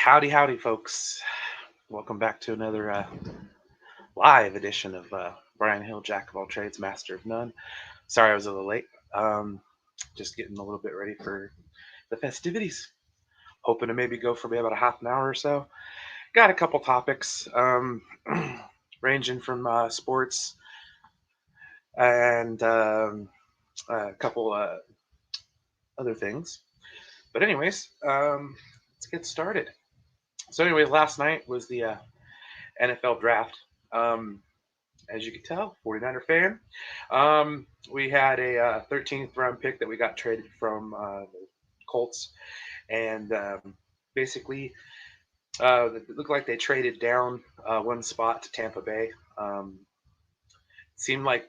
Howdy, howdy, folks. Welcome back to another live edition of Brian Hill, Jack of all trades, master of none. Sorry I was a little late. Just getting a little bit ready for the festivities. Hoping to maybe go for maybe about a half an hour or so. Got a couple topics, ranging from sports and a couple other things. But, anyways, let's get started. So, anyways, last night was the NFL draft. Um, as you can tell, 49er fan. We had a 13th round pick that we got traded from the Colts, and basically, it looked like they traded down one spot to Tampa Bay. Seemed like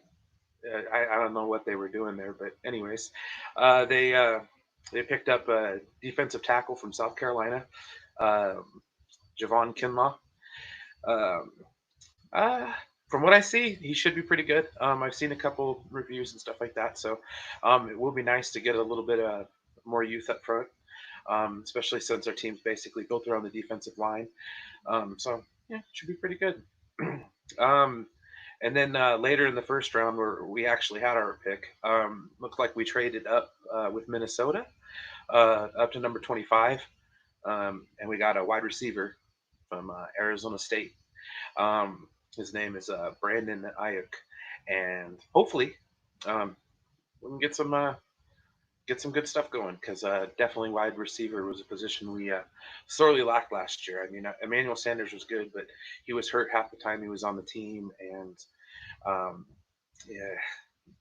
I don't know what they were doing there, but anyways, they picked up a defensive tackle from South Carolina, um, Javon Kinlaw. Um, Uh, from what I see, he should be pretty good. I've seen a couple reviews and stuff like that, so it will be nice to get a little bit more youth up front, especially since our team's basically built around the defensive line. So yeah, it should be pretty good. um, and then later in the first round, where we actually had our pick, looked like we traded up with Minnesota up to number 25, and we got a wide receiver from Arizona State. His name is Brandon Ayuk, and hopefully um, we can get some good stuff going because definitely wide receiver was a position we sorely lacked last year. I mean, Emmanuel Sanders was good, but he was hurt half the time he was on the team, and um, yeah,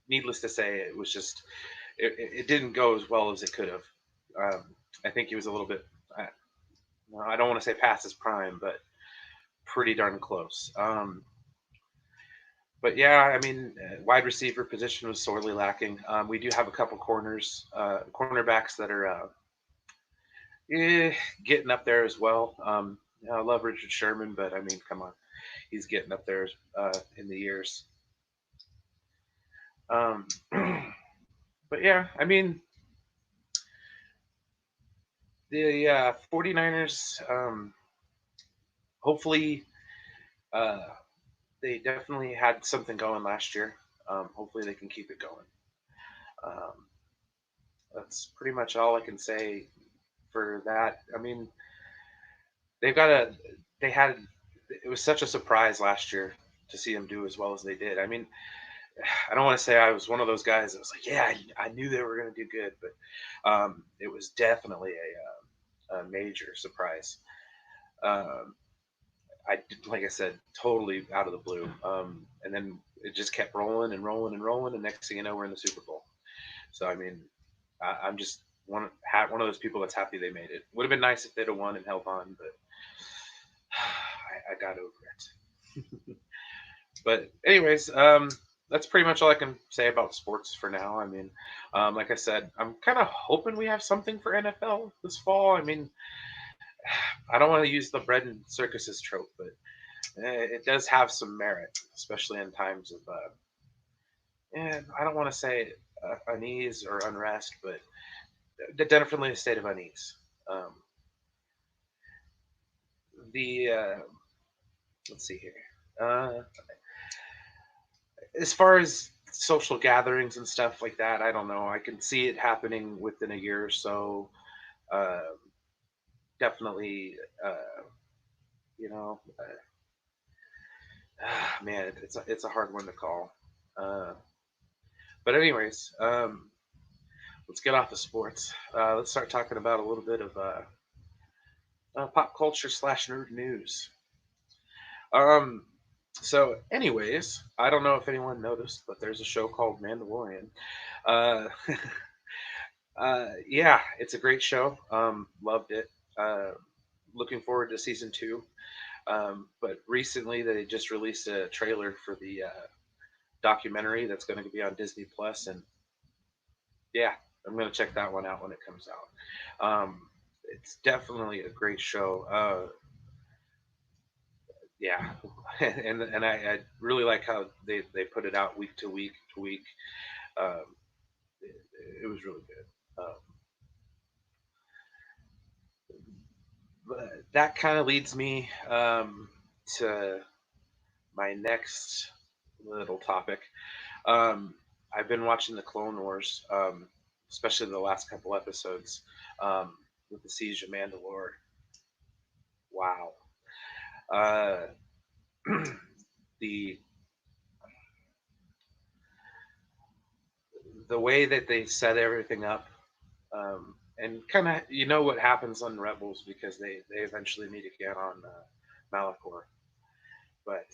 needless to say, it was just it didn't go as well as it could have. I think he was a little bit. I don't want to say past his prime, but pretty darn close. But yeah, I mean, wide receiver position was sorely lacking. We do have a couple cornerbacks that are eh, getting up there as well. I love Richard Sherman, but I mean, come on, he's getting up there in the years. Um, but yeah, I mean, the 49ers, hopefully, uh, they definitely had something going last year. Hopefully, they can keep it going. Um, that's pretty much all I can say for that. I mean, they've got a they had it was such a surprise last year to see them do as well as they did. I mean, I don't want to say I was one of those guys that was like, yeah, I knew they were going to do good, but it was definitely a major surprise. Um, like I said, totally out of the blue, and then it just kept rolling and rolling and rolling, and next thing you know, we're in the Super Bowl. So I mean, I'm just one of those people that's happy they made it. Would have been nice if they'd have won and held on, but I got over it. But anyways, that's pretty much all I can say about sports for now. I mean, like I said, I'm kind of hoping we have something for NFL this fall. I mean, I don't want to use the bread and circuses trope, but it does have some merit, especially in times of, I don't want to say unease or unrest, but definitely a state of unease. Um, the let's see here. As far as social gatherings and stuff like that, I don't know. I can see it happening within a year or so. Uh, definitely, uh, you know, man, it's a hard one to call. Uh, but anyways, let's get off of sports. Let's start talking about a little bit of pop culture slash nerd news. Um, anyways, I don't know if anyone noticed, but there's a show called Mandalorian. Uh, yeah, it's a great show. Loved it. Uh, Looking forward to season two. But recently, they just released a trailer for the documentary that's going to be on Disney Plus, and yeah, I'm going to check that one out when it comes out. It's definitely a great show. Yeah, and I really like how they put it out week to week to week. Um, it, it was really good. But that kind of leads me to my next little topic. Um, I've been watching the Clone Wars, especially the last couple episodes um, with the Siege of Mandalore. Wow. Uh, the the way that they set everything up, and kind of you know what happens on Rebels because they eventually meet again on Malachor. But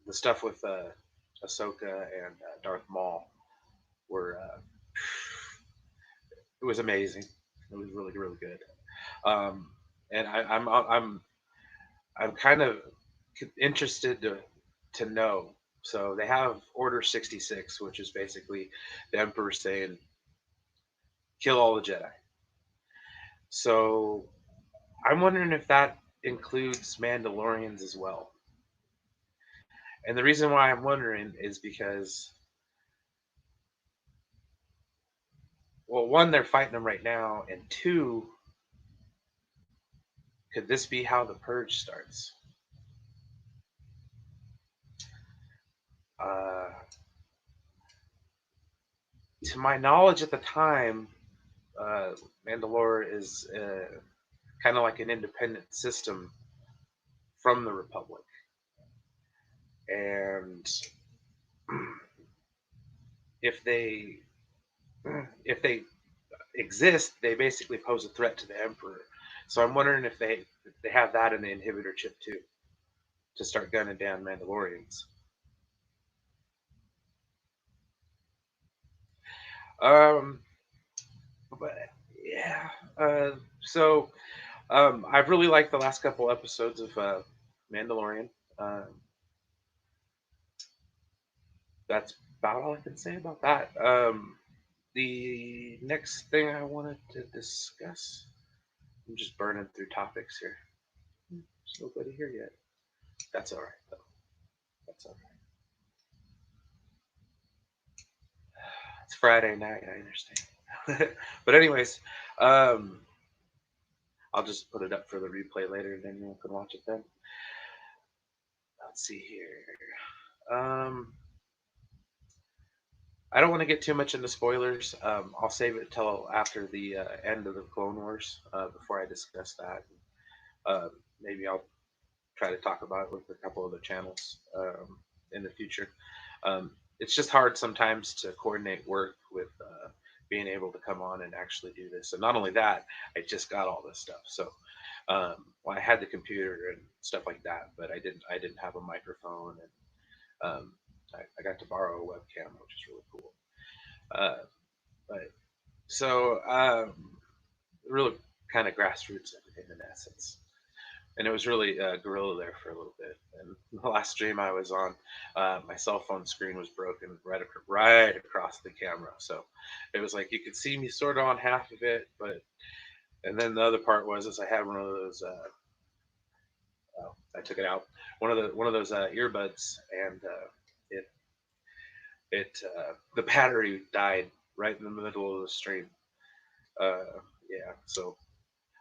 the stuff with Ahsoka and Darth Maul were it was amazing. It was really really good. Um, and I'm kind of interested to know. So they have Order 66, which is basically the Emperor saying, "Kill all the Jedi." So I'm wondering if that includes Mandalorians as well. And the reason why I'm wondering is because, well, one, they're fighting them right now, and two, could this be how the purge starts? Uh, to my knowledge at the time, uh, Mandalore is kind of like an independent system from the Republic, and if they if they exist, they basically pose a threat to the Emperor. So I'm wondering if they have that in the inhibitor chip too to start gunning down Mandalorians. Um, but yeah, so I've really liked the last couple episodes of Mandalorian. Uh, that's about all I can say about that. The next thing I wanted to discuss, I'm just burning through topics here. There's nobody here yet. That's all right though. That's all right. It's Friday night. I understand. But anyways, um, I'll just put it up for the replay later, and then you can watch it then. Let's see here. I don't want to get too much into spoilers. I'll save it till after the end of the Clone Wars before I discuss that. Uh, Maybe I'll try to talk about it with a couple other channels in the future. It's just hard sometimes to coordinate work with being able to come on and actually do this. And not only that, I just got all this stuff. So, well, I had the computer and stuff like that, but I didn't have a microphone, and I got to borrow a webcam, which is really cool. Uh, but so really kind of grassroots in essence. And it was really guerrilla there for a little bit. And the last stream I was on, my cell phone screen was broken right across the camera. So it was like you could see me sort of on half of it, but and then the other part was is I had one of those. Oh, I took it out. One of those earbuds, and it the battery died right in the middle of the stream. Yeah, so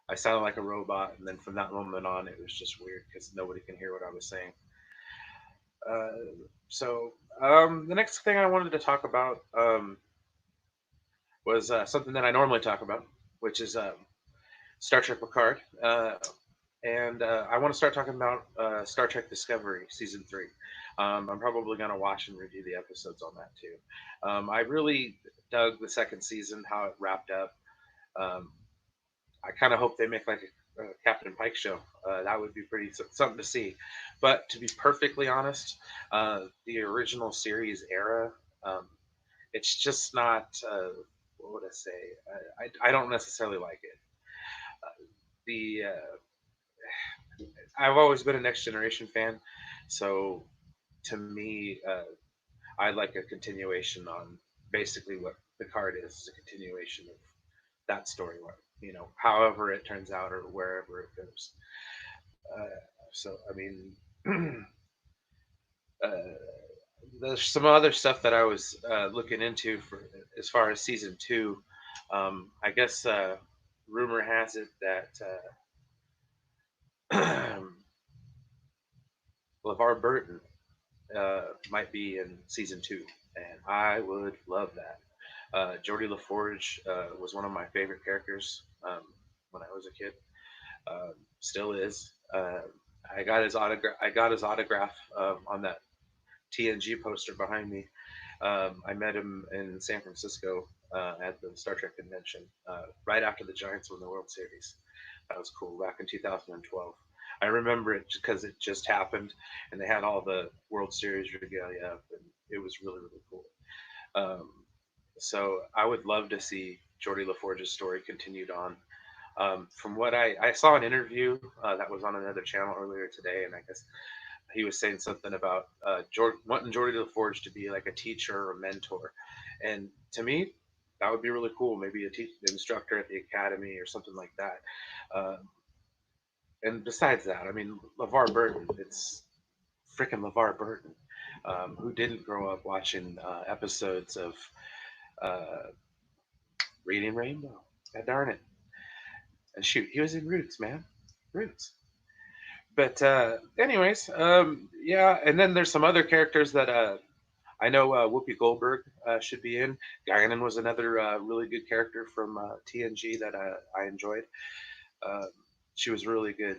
I sounded like a robot, and then from that moment on, it was just weird because nobody can hear what I was saying. Uh, so the next thing I wanted to talk about was something that I normally talk about, which is Star Trek Picard, and I want to start talking about Star Trek Discovery season 3. I'm probably going to watch and review the episodes on that too. I really dug the second season, how it wrapped up. Um, I kind of hope they make like a Captain Pike show. That would be pretty something to see. But to be perfectly honest, the original series era, um, it's just not. What would I say? I don't necessarily like it. The I've always been a Next Generation fan, so to me, I like a continuation on basically what Picard is a continuation of that storyline. You know, however it turns out or wherever it goes. Uh, so I mean, uh, there's some other stuff that I was looking into for as far as season 2. I guess rumor has it that LeVar Burton might be in season two, and I would love that. Geordie LaForge was one of my favorite characters when I was a kid. Still is. I got his autograph. I got his autograph on that TNG poster behind me. I met him in San Francisco at the Star Trek convention right after the Giants won the World Series. That was cool back in 2012. I remember it because it just happened, and they had all the World Series regalia up, and it was really really cool. Um, so I would love to see Geordie LaForge's story continued on. From what I saw an interview that was on another channel earlier today, and I guess he was saying something about wanting Geordie LaForge to be like a teacher or a mentor, and to me, that would be really cool. Maybe a instructor at the academy or something like that. Uh, and besides that, I mean, LeVar Burton, it's freaking LeVar Burton, who didn't grow up watching episodes of uh, Reading Rainbow. God darn it! And shoot, he was in Roots, man, Roots. But anyways, yeah. And then there's some other characters that I know Whoopi Goldberg should be in. Guinan was another really good character from TNG that I enjoyed. Uh, she was really good.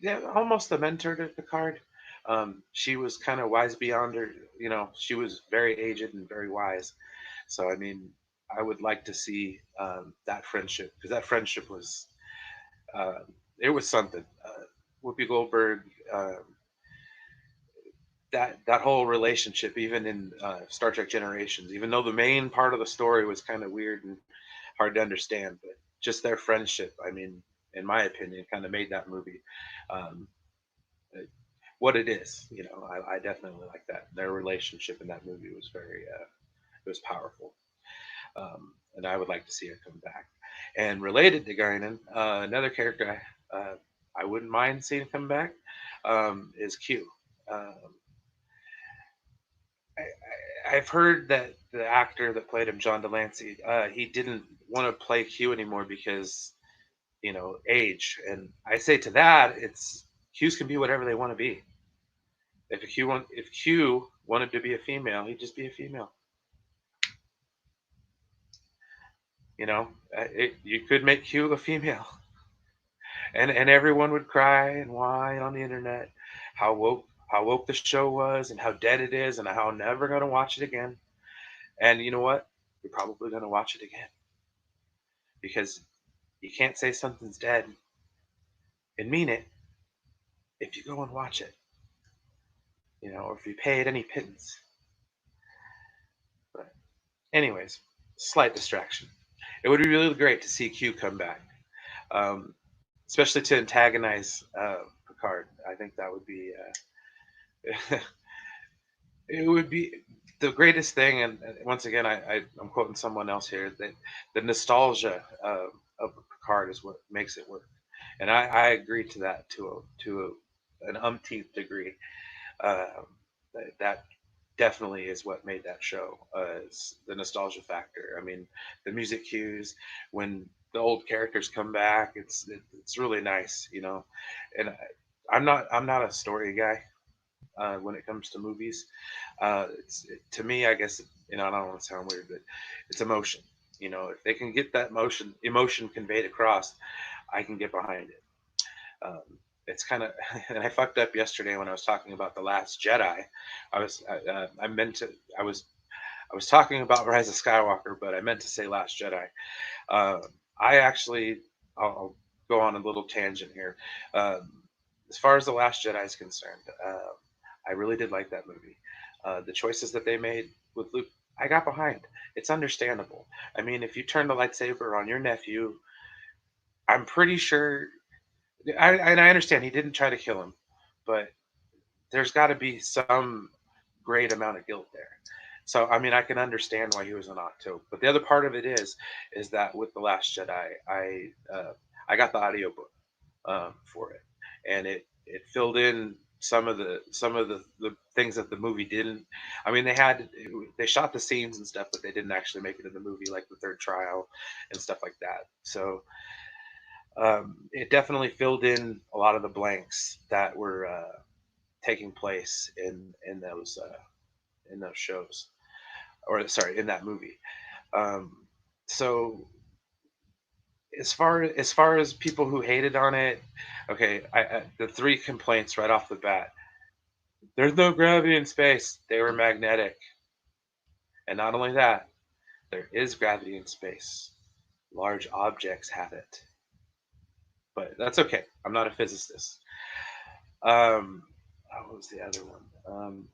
Yeah, almost a mentor to Picard. She was kind of wise beyond her. You know, she was very aged and very wise. So I mean, I would like to see that friendship because that friendship was uh, it was something. Whoopi Goldberg. That whole relationship, even in Star Trek Generations, even though the main part of the story was kind of weird and hard to understand, but just their friendship, I mean, in my opinion, kind of made that movie um, what it is. You know, I definitely like that. Their relationship in that movie was very, it was powerful, and I would like to see her come back. And related to Guinan, another character I wouldn't mind seeing come back is Q. Um, I've heard that the actor that played him, John Delancey, he didn't want to play Q anymore because age. And I say to that, it's Qs can be whatever they want to be. If Q wanted to be a female, he'd just be a female. You could make Q a female, and everyone would cry and whine on the internet how woke the show was and how dead it is and how I'm never gonna watch it again. And you know what? You're probably gonna watch it again because you can't say something's dead and mean it if you go and watch it, or if you pay it any pittance. But, anyways, slight distraction. It would be really great to see Q come back, um, especially to antagonize Picard. I think that would be. It would be the greatest thing. And once again, I'm quoting someone else here that the nostalgia of Picard is what makes it work. And I agree to that an umpteenth degree. Um, that definitely is what made that show. Is the nostalgia factor. I mean, the music cues when the old characters come back. It's really nice, And I'm not a story guy when it comes to movies. To me, I guess I don't want to sound weird, but it's emotion. If they can get that emotion conveyed across, I can get behind it. Um, it's kind of, and I fucked up yesterday when I was talking about the Last Jedi. I meant to, I was talking about Rise of Skywalker, but I meant to say Last Jedi. Uh, I actually, I'll go on a little tangent here. As far as the Last Jedi is concerned, I really did like that movie. The choices that they made with Luke, I got behind. It's understandable. I mean, if you turn the lightsaber on your nephew, I'm pretty sure and I understand he didn't try to kill him, but there's got to be some great amount of guilt there. So I mean, I can understand why he was an Octo. But the other part of it is that with the Last Jedi, I got the audiobook for it, and it filled in some of the things that the movie didn't. I mean, they shot the scenes and stuff, but they didn't actually make it in the movie, like the third trial and stuff like that. So It definitely filled in a lot of the blanks that were taking place in those shows, or sorry, in that movie. Um, so as far as people who hated on it, okay, the three complaints right off the bat: there's no gravity in space. They were magnetic, and not only that, there is gravity in space. Large objects have it, but that's okay. I'm not a physicist. Um, what was the other one?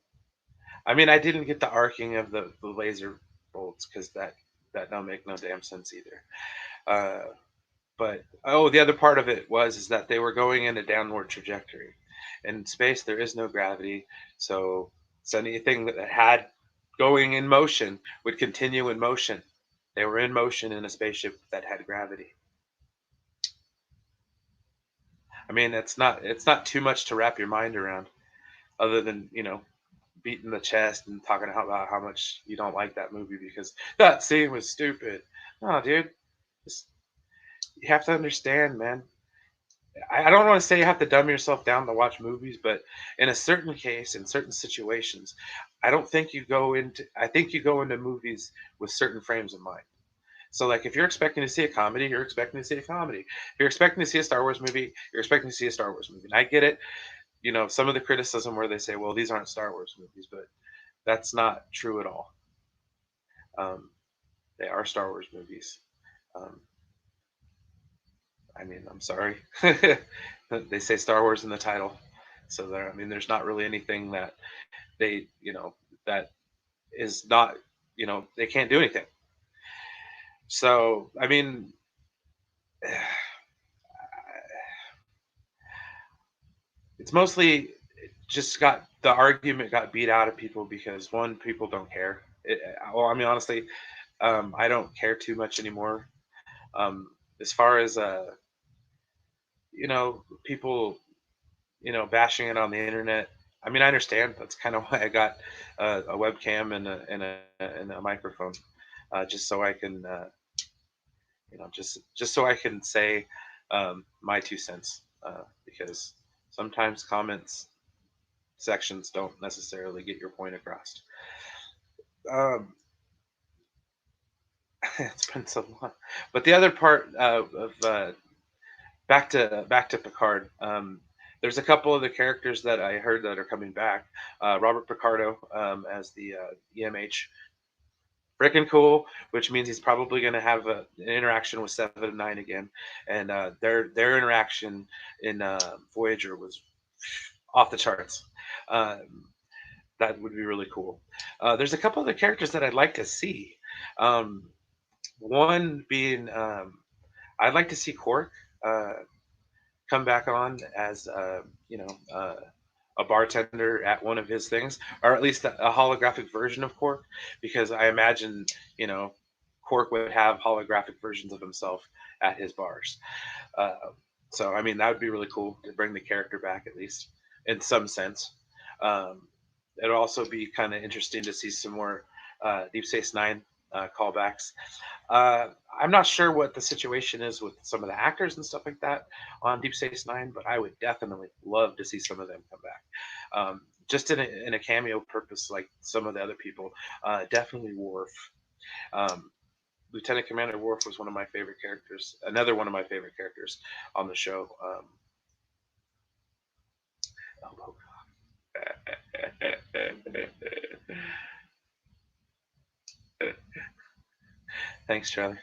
I mean, I didn't get the arcing of the laser bolts because that don't make no damn sense either. Uh, but oh, the other part of it was is that they were going in a downward trajectory. In space, there is no gravity, so anything that had going in motion would continue in motion. They were in motion in a spaceship that had gravity. I mean, it's not too much to wrap your mind around, other than beating the chest and talking about how much you don't like that movie because that scene was stupid. No, dude, just, you have to understand, man. I don't want to say you have to dumb yourself down to watch movies, but in a certain case, in certain situations, I don't think you go into. I think you go into movies with certain frames of mind. So, like, if you're expecting to see a comedy, you're expecting to see a comedy. If you're expecting to see a Star Wars movie, you're expecting to see a Star Wars movie. And I get it. Some of the criticism where they say, "Well, these aren't Star Wars movies," but that's not true at all. Um, they are Star Wars movies. Um, I mean, I'm sorry. They say Star Wars in the title, so there. I mean, there's not really anything that that is not. They can't do anything. So, I mean, it's mostly just got the argument got beat out of people because one, people don't care. Well, I mean, honestly, I don't care too much anymore. As far as people bashing it on the internet. I mean, I understand. That's kind of why I got a webcam and a microphone, just so I can, just so I can say my 2 cents. Because sometimes comments sections don't necessarily get your point across. Um, it's been so long. But the other part of back to Picard. There's a couple of the characters that I heard that are coming back. Robert Picardo as the EMH, freaking cool. Which means he's probably going to have an interaction with Seven of Nine again, and their interaction in Voyager was off the charts. Um, that would be really cool. There's a couple of the characters that I'd like to see. Um, one being I'd like to see Quark. Uh, Come back on as a bartender at one of his things, or at least a holographic version of Quark, because I imagine Quark would have holographic versions of himself at his bars. Uh, so I mean that would be really cool to bring the character back at least in some sense. Um, It'll also be kind of interesting to see some more Deep Space Nine callbacks. I'm not sure what the situation is with some of the actors and stuff like that on Deep Space Nine, but I would definitely love to see some of them come back. Just in a cameo purpose, like some of the other people. Definitely Worf. Um, Lieutenant Commander Worf was one of my favorite characters. Another one of my favorite characters on the show. Oh, thanks, Charlie.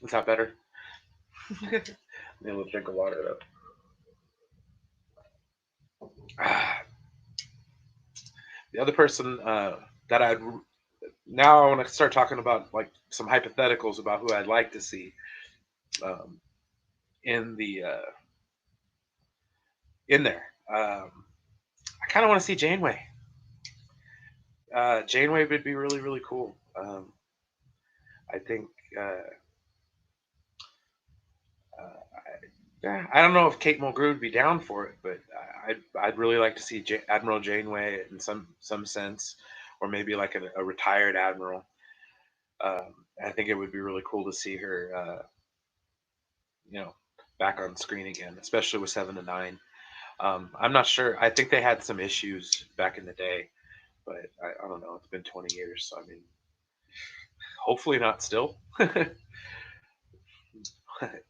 Is that better? Maybe we'll drink a water though. The other person that I'd now I want to start talking about like some hypotheticals about who I'd like to see um, in the in there. I kind of want to see Janeway. Janeway would be really really cool. I think. Uh, yeah, I don't know if Kate Mulgrew would be down for it, but I'd really like to see Admiral Janeway in some sense, or maybe like a retired admiral. I think it would be really cool to see her, you know, back on screen again, especially with Seven to Nine. I'm not sure. I think they had some issues back in the day, but I don't know. It's been 20 years, so I mean, hopefully not still.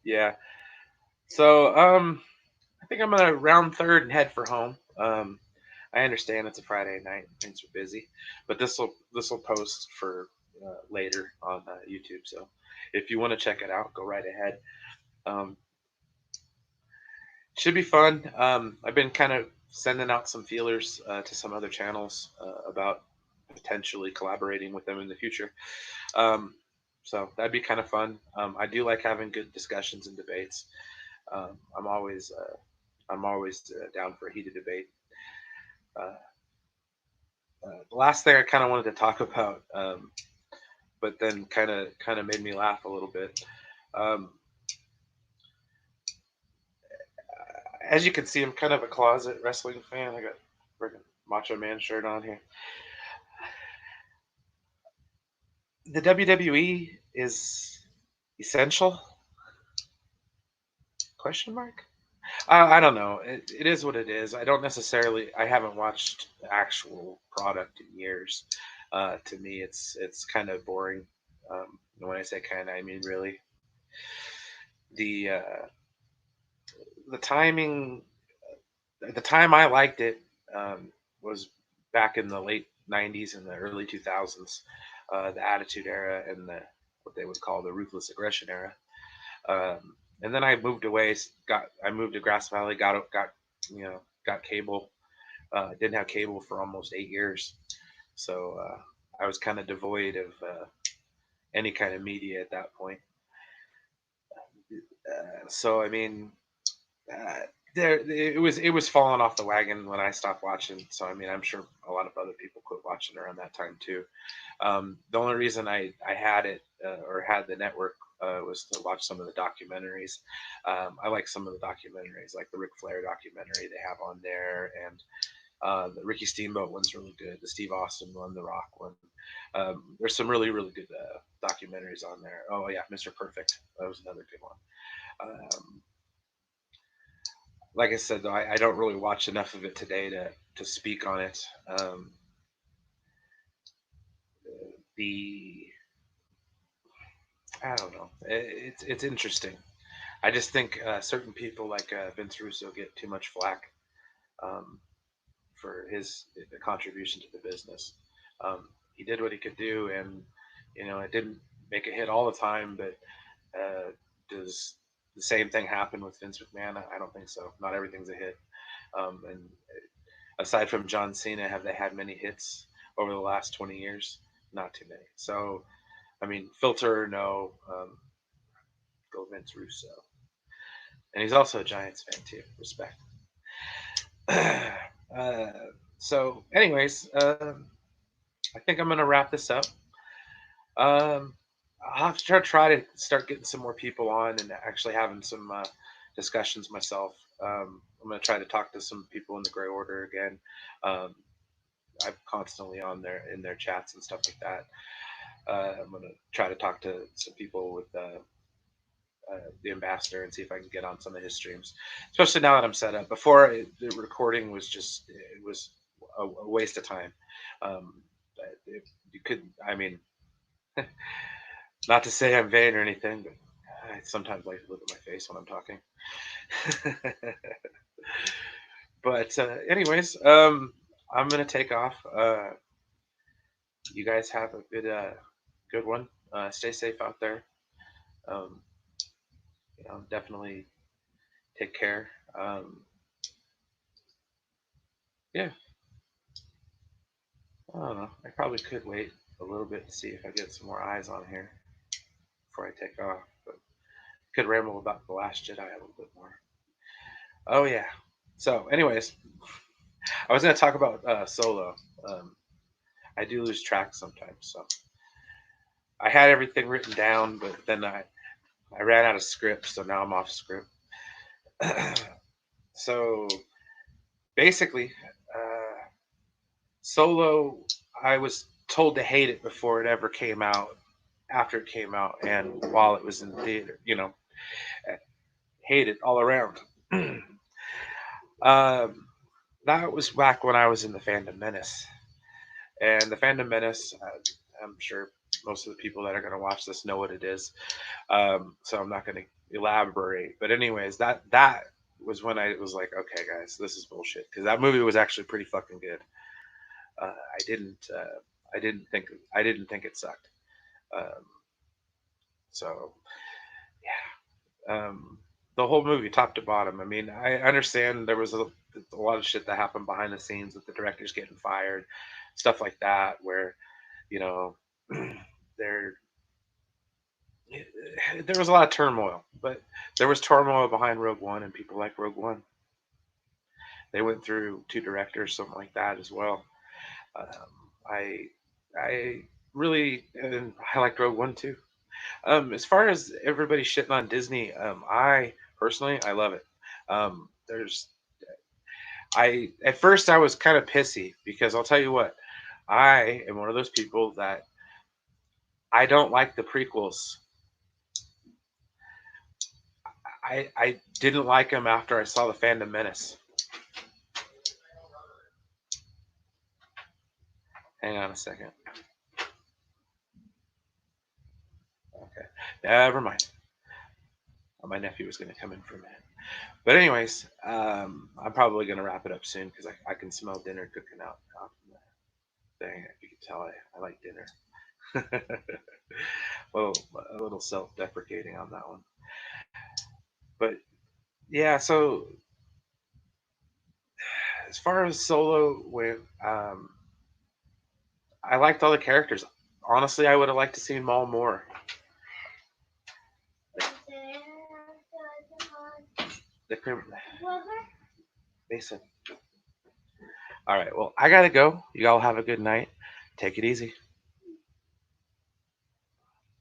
Yeah. So I think I'm gonna round third and head for home. I understand it's a Friday night, things are busy, but this will post for later on YouTube. So if you want to check it out, go right ahead. Um, should be fun. I've been kind of sending out some feelers to some other channels about potentially collaborating with them in the future. Um, so that'd be kind of fun. I do like having good discussions and debates. Um, I'm always uh, I'm always down for a heated debate. Uh, the last thing I kind of wanted to talk about, but then kind of made me laugh a little bit. Um, as you can see, I'm kind of a closet wrestling fan. I got friggin' Macho Man shirt on here. The WWE is essential? Question mark. I don't know. It is what it is. I don't necessarily. I haven't watched the actual product in years. To me, it's kind of boring. When I say kind of, I mean really. The timing, the time I liked it was back in the late '90s and the early 2000s, the Attitude Era and the what they would call the Ruthless Aggression Era. And then I moved away. I moved to Grass Valley. Got cable. Didn't have cable for almost 8 years, so I was kind of devoid of any kind of media at that point. So I mean, uh, it was falling off the wagon when I stopped watching. So I mean, I'm sure a lot of other people quit watching around that time too. The only reason I had it or had the network was to watch some of the documentaries. I like some of the documentaries, like the Ric Flair documentary they have on there, and the Ricky Steamboat one's really good. The Steve Austin one, the Rock one. There's some really good documentaries on there. Oh yeah, Mr. Perfect. That was another good one. Um, like I said, though, I don't really watch enough of it today to speak on it. The I don't know. It's interesting. I just think certain people like Vince Russo get too much flack um, for his contribution to the business. He did what he could do, and it didn't make a hit all the time. But does the same thing happen with Vince McMahon? I don't think so. Not everything's a hit. And aside from John Cena, have they had many hits over the last 20 years? Not too many. So, I mean, filter or no, go Vince Russo. And he's also a Giants fan too. Respect. uh, so, anyways, I think I'm gonna wrap this up. Um, I'll have to try to start getting some more people on and actually having some discussions myself. I'm gonna try to talk to some people in the Gray Order again. Um, I'm constantly on there in their chats and stuff like that. I'm gonna try to talk to some people with the ambassador and see if I can get on some of his streams, especially now that I'm set up. Before the recording was just it was a waste of time. Um, you could, I mean, not to say I'm vain or anything, but I sometimes like to look at my face when I'm talking. But anyways, I'm gonna take off. You guys have a good one. Stay safe out there. Um, definitely take care. Yeah, I don't know. I probably could wait a little bit to see if I get some more eyes on here before I take off. But could ramble about the Last Jedi a little bit more. Oh yeah. So, anyways, I was gonna talk about Solo. Um, I do lose track sometimes, so I had everything written down, but then I ran out of script, so now I'm off script. So basically, uh, Solo, I was told to hate it before it ever came out, after it came out and while it was in the theater. Hate it all around. um, that was back when I was in the Fandom Menace, and the Fandom Menace. I'm sure most of the people that are going to watch this know what it is, so I'm not going to elaborate. But anyways, that was when I was like, okay, guys, this is bullshit because that movie was actually pretty fucking good. I didn't. I didn't think it sucked. Um, so yeah, the whole movie, top to bottom. I mean, I understand there was a lot of shit that happened behind the scenes with the directors getting fired, stuff like that, where you know there there was a lot of turmoil, but there was turmoil behind Rogue One, and people like Rogue One. They went through two directors, something like that as well. I I really and I liked Rogue One too. As far as everybody shitting on Disney, I personally I love it. There's I at first I was kind of pissy because I'll tell you what, I am one of those people that I don't like the prequels. I didn't like them after I saw the Phantom Menace. Hang on a second. Okay, never mind. My nephew was going to come in for a minute. But anyways, I'm probably going to wrap it up soon because I can smell dinner cooking out from the thing. If you can tell, I like dinner. well, a little self-deprecating on that one. But yeah, so as far as Solo went, I liked all the characters. Honestly, I would have liked to see Maul more. The Mason. All right, well, I gotta go. You all have a good night. Take it easy.